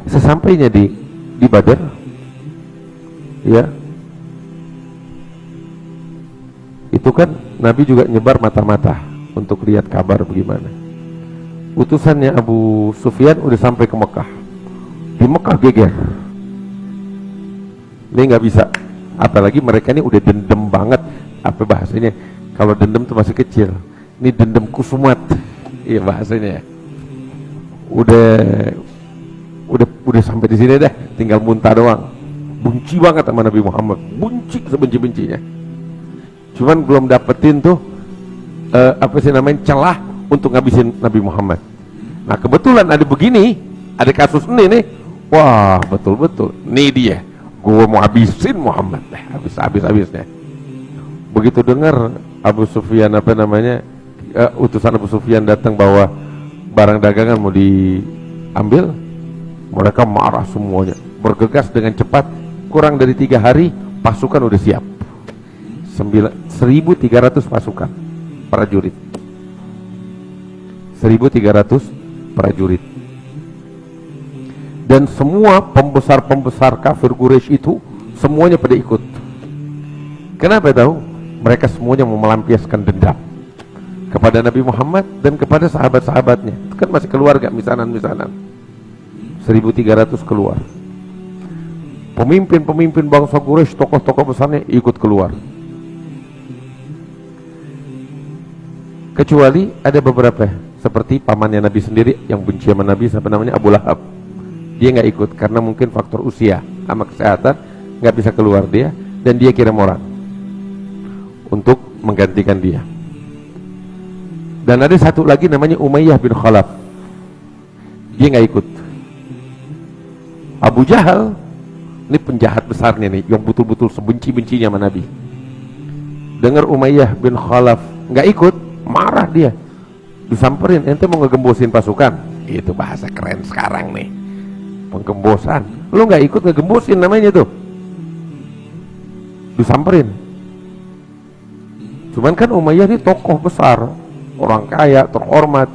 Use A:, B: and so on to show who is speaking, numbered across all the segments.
A: Sesampainya di Badar, ya, itu kan Nabi juga nyebar mata-mata untuk lihat kabar bagaimana. Utusannya Abu Sufyan udah sampai ke Mekah. Di Mekah geger. Ini nggak bisa. Apalagi mereka ini udah dendam banget. Apa bahasanya? Kalau dendam tuh masih kecil. Ini dendam kusumat. Iya bahasanya. Udah sampai di sini dah. Tinggal muntah doang. Benci banget sama Nabi Muhammad. Benci sebenci-bencinya. Cuman belum dapetin tuh celah untuk ngabisin Nabi Muhammad. Nah kebetulan ada begini, ada kasus ini nih. Wah betul-betul, nih dia, gua mau habisin Muhammad, habis-habisnya. Begitu dengar Abu Sufyan utusan Abu Sufyan datang bawa barang dagangan mau diambil, mereka marah semuanya, bergegas dengan cepat. Kurang dari 3 hari pasukan udah siap. 1.300 pasukan prajurit. 1.300 prajurit. Dan semua pembesar-pembesar kafir Quraisy itu semuanya pada ikut. Kenapa tahu? Mereka semuanya mau melampiaskan dendam kepada Nabi Muhammad dan kepada sahabat-sahabatnya. Itu kan masih keluarga, misanan-misanan. 1.300 keluar. Pemimpin-pemimpin bangsa Quraisy, tokoh-tokoh besarnya ikut keluar. Kecuali ada beberapa seperti pamannya Nabi sendiri yang benci sama Nabi, siapa namanya, Abu Lahab. Dia nggak ikut karena mungkin faktor usia sama kesehatan, nggak bisa keluar dia, dan dia kirim orang untuk menggantikan dia. Dan ada satu lagi namanya Umayyah bin Khalaf, dia nggak ikut. Abu Jahal ini penjahat besarnya nih, yang betul-betul sebenci-bencinya sama Nabi. Dengar Umayyah bin Khalaf nggak ikut, marah dia, disamperin, ente mau ngegembosin pasukan. Itu bahasa keren sekarang nih, penggembosan. Lu nggak ikut ngegembosin namanya tuh, disamperin. Cuman kan Umayyah ini tokoh besar, orang kaya, terhormat,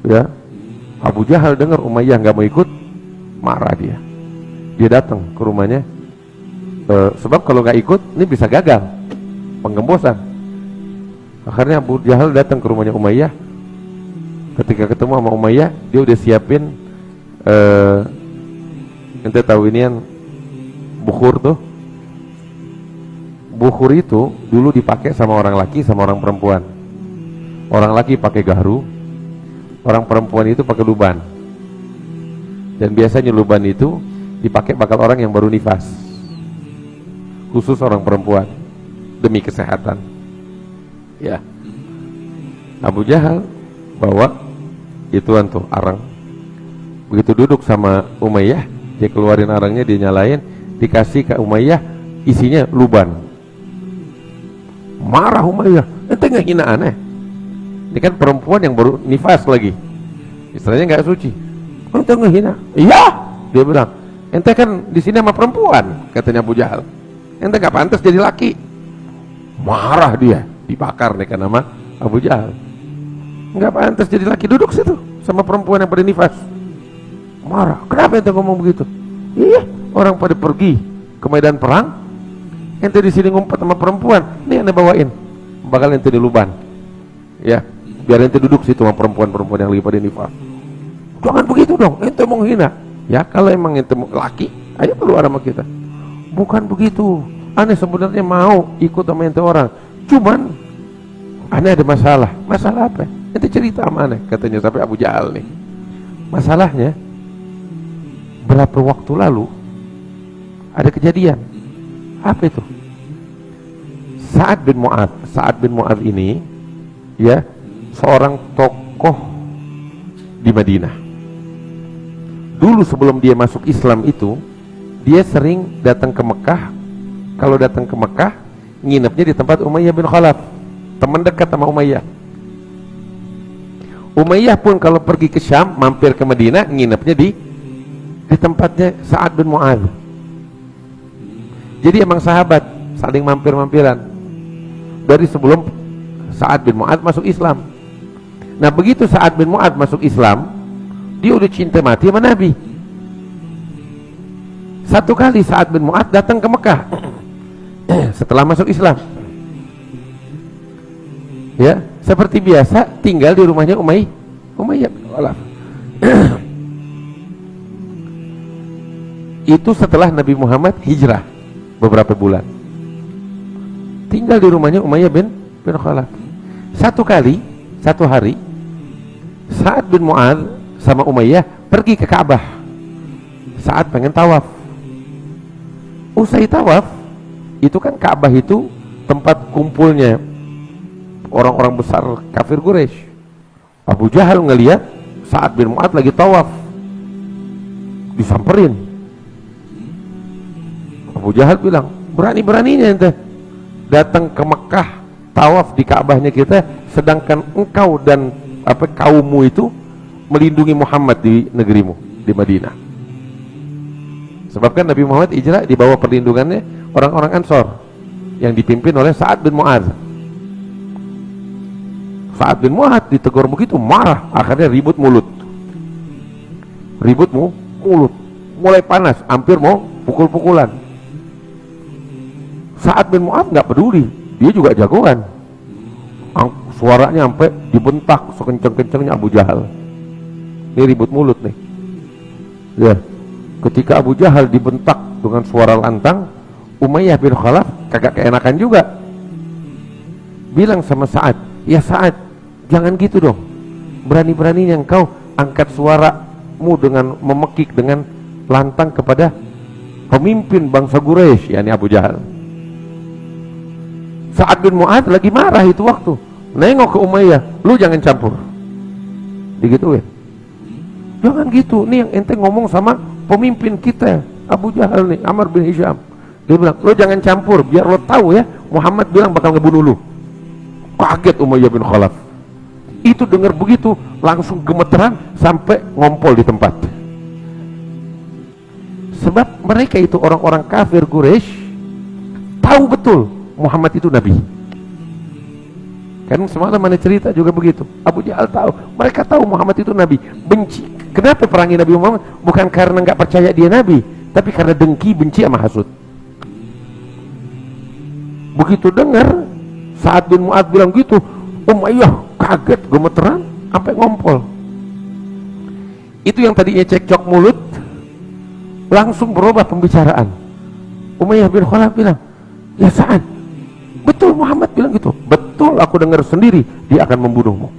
A: ya. Abu Jahal dengar Umayyah nggak mau ikut, marah dia. Dia datang ke rumahnya, sebab kalau nggak ikut ini bisa gagal penggembosan. Akhirnya Abu Jahal datang ke rumahnya Umayyah. Ketika ketemu sama Umayyah, dia udah siapin ente tahu ini yang bukhur tuh. Bukhur itu dulu dipakai sama orang laki sama orang perempuan. Orang laki pakai gahru, orang perempuan itu pakai luban. Dan biasanya luban itu dipakai bakal orang yang baru nifas, khusus orang perempuan, demi kesehatan. Ya, Abu Jahal bawa ituan tuh arang. Begitu duduk sama Umayyah, dia keluarin arangnya, dia nyalain, dikasih ke Umayyah, isinya luban. Marah Umayyah, ente ngehina aneh. Ini kan perempuan yang baru nifas lagi, istilahnya nggak suci. Ente ngehina? Iya, dia bilang. Ente kan di sini sama perempuan, katanya Abu Jahal. Ente nggak pantas jadi laki. Marah dia, dibakar nih kan nama Abu Jahal. Nggak pantas jadi laki, duduk situ sama perempuan yang pada nifas. Marah, kenapa ente ngomong begitu? Iya, orang pada pergi ke medan perang, ente di sini ngumpet sama perempuan. Nih ente bawain, bakal ente diluban. Ya, biar ente duduk situ sama perempuan-perempuan yang lagi pada nifas. Jangan begitu dong, ente mau menghina. Ya kalau emang ente laki, ayo keluar sama kita. Bukan begitu. Aneh sebenarnya mau ikut sama ente orang. Cuman aneh ada masalah. Masalah apa? Ente cerita sama aneh, katanya sampai Abu Jahal nih. Masalahnya berapa waktu lalu ada kejadian. Apa itu? Sa'ad bin Mu'adz ini, ya, seorang tokoh di Madinah. Dulu sebelum dia masuk Islam itu, dia sering datang ke Mekah. Kalau datang ke Mekah, nginepnya di tempat Umayyah bin Khalaf, teman dekat sama Umayyah. Umayyah pun kalau pergi ke Syam, mampir ke Madinah, nginepnya di tempatnya Sa'ad bin Mu'adz. Jadi emang sahabat. saling mampir-mampiran dari sebelum Sa'ad bin Mu'adz masuk Islam. Nah begitu Sa'ad bin Mu'adz masuk Islam, dia udah cinta mati sama Nabi. Satu kali Sa'ad bin Mu'adz datang ke Mekah setelah masuk Islam, ya seperti biasa tinggal di rumahnya Umayyah bin Khalaf. Itu setelah Nabi Muhammad hijrah beberapa bulan, tinggal di rumahnya Umayyah bin Khalaf. Satu hari Sa'ad bin Mu'adz sama Umayyah pergi ke Ka'bah. Sa'ad pengen tawaf. Usai tawaf, itu kan Ka'bah itu tempat kumpulnya orang-orang besar kafir Quraisy. Abu Jahal ngelihat Sa'ad bin Mu'adz lagi tawaf, disamperin. Abu Jahal bilang, berani-beraninya ente datang ke Mekah tawaf di Ka'bahnya kita, sedangkan engkau dan kaummu itu melindungi Muhammad di negerimu, di Madinah. Sebab kan Nabi Muhammad hijrah di bawah perlindungannya orang-orang Ansor yang dipimpin oleh Sa'ad bin Mu'adz. Sa'ad bin Mu'adz ditegur begitu, marah, akhirnya ribut mulut, mulai panas, hampir mau pukul-pukulan. Sa'ad bin Mu'adz nggak peduli, dia juga jagoan. Suaranya sampai dibentak sekenceng-kencengnya Abu Jahal. Ini ribut mulut nih. Ya, ketika Abu Jahal dibentak dengan suara lantang, Umayyah bin Khalaf kagak keenakan juga. Bilang sama Sa'ad, ya Sa'ad, jangan gitu dong. Berani-beraninya engkau angkat suaramu dengan memekik dengan lantang kepada pemimpin bangsa Quraisy, yakni Abu Jahal. Sa'ad bin Mu'adz lagi marah itu waktu, nengok ke Umayyah, lu jangan campur, digituin. Jangan gitu, nih yang ente ngomong sama pemimpin kita Abu Jahal nih, Amr bin Hisham. Dia bilang, lu jangan campur, biar lo tahu ya, Muhammad bilang bakal ngebunuh lu. Kaget Umayyah bin Khalaf. Itu dengar begitu langsung gemeteran sampai ngompol di tempat. Sebab mereka itu orang-orang kafir Quraisy tahu betul Muhammad itu Nabi. Kan semalam mana cerita juga begitu. Abu Jahal tahu, mereka tahu Muhammad itu Nabi. Benci. Kenapa perangi Nabi Muhammad? Bukan karena nggak percaya dia Nabi, tapi karena dengki, benci sama hasud. Begitu dengar Sa'ad bin Mu'adz bilang gitu, Umayyah kaget, gemeteran, sampai ngompol. Itu yang tadinya cekcok mulut langsung berubah pembicaraan. Umayyah bin Khalaf bilang, ya Sa'ad, betul Muhammad bilang gitu? Betul, aku dengar sendiri, dia akan membunuhmu,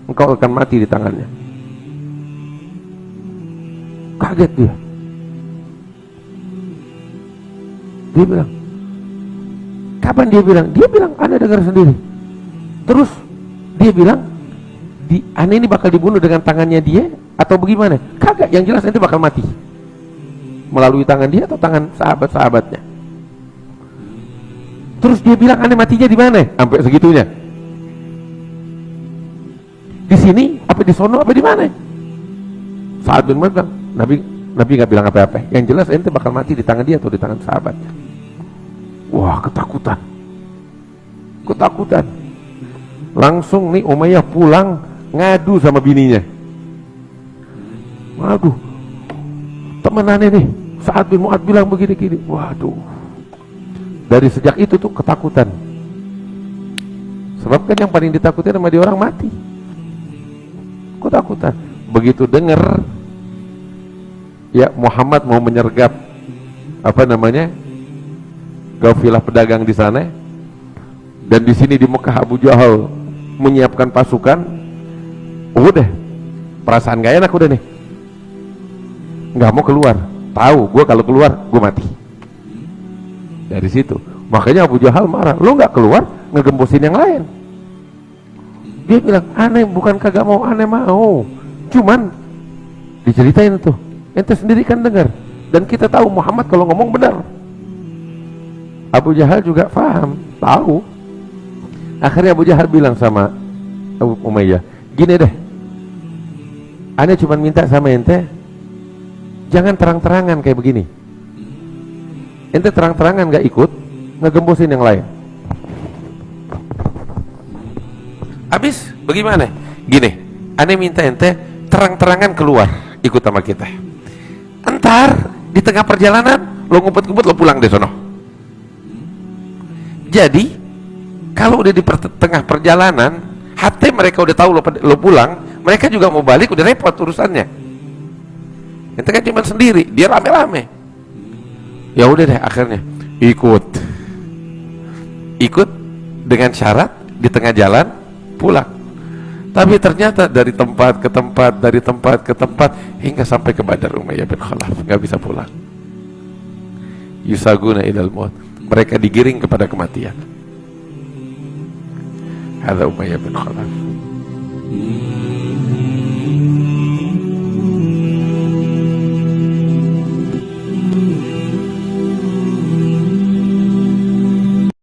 A: engkau akan mati di tangannya. Kaget dia. Dia bilang, kapan dia bilang? Dia bilang, Anda dengar sendiri. Terus dia bilang, Anda ini bakal dibunuh dengan tangannya dia atau bagaimana? Kagak, yang jelas nanti bakal mati melalui tangan dia atau tangan sahabat-sahabatnya. Terus dia bilang, Anda matinya di mana? Sampai segitunya. Di sini apa di sono apa di mana? Sa'ad bin Mu'adz bilang, Nabi nggak bilang apa-apa. Yang jelas ente bakal mati di tangan dia atau di tangan sahabatnya. Wah, ketakutan. Langsung nih Umayyah pulang ngadu sama bininya. Waduh, temenannya nih Sa'ad bin Mu'adz bilang begini-gini. Waduh, dari sejak itu tuh ketakutan. Sebab kan yang paling ditakutin sama dia orang mati. Ketakutan. Begitu dengar ya Muhammad mau menyergap kafilah pedagang di sana, dan di sini di Mekah Abu Jahal menyiapkan pasukan. Udah, perasaan gak enak udah nih, nggak mau keluar. Tahu gue kalau keluar gue mati. Dari situ makanya Abu Jahal marah, lo nggak keluar ngegembosin yang lain. Dia bilang, aneh bukan kagak mau, aneh mau, cuman diceritain tuh, ente sendiri kan dengar, dan kita tahu Muhammad kalau ngomong benar. Abu Jahal juga paham, tahu. Akhirnya Abu Jahal bilang sama Umayyah, gini deh, aneh cuman minta sama ente, jangan terang-terangan kayak begini. Ente terang-terangan gak ikut, ngegembusin yang lain. Habis bagaimana? Gini, aneh minta ente terang-terangan keluar ikut sama kita. Entar di tengah perjalanan lo ngumpet-ngumpet, lo pulang deh sono. Jadi kalau udah di tengah perjalanan, hati mereka udah tahu lo pulang, mereka juga mau balik, udah repot urusannya. Ente kan cuma sendiri, dia rame-rame. Ya udah deh, akhirnya ikut dengan syarat di tengah jalan pulang. Tapi ternyata dari tempat ke tempat hingga sampai ke Badar Umayyah bin Khalaf, nggak bisa pulang. Yusaguna ilal maut, mereka digiring kepada kematian. Hadza Umayyah bin Khalaf.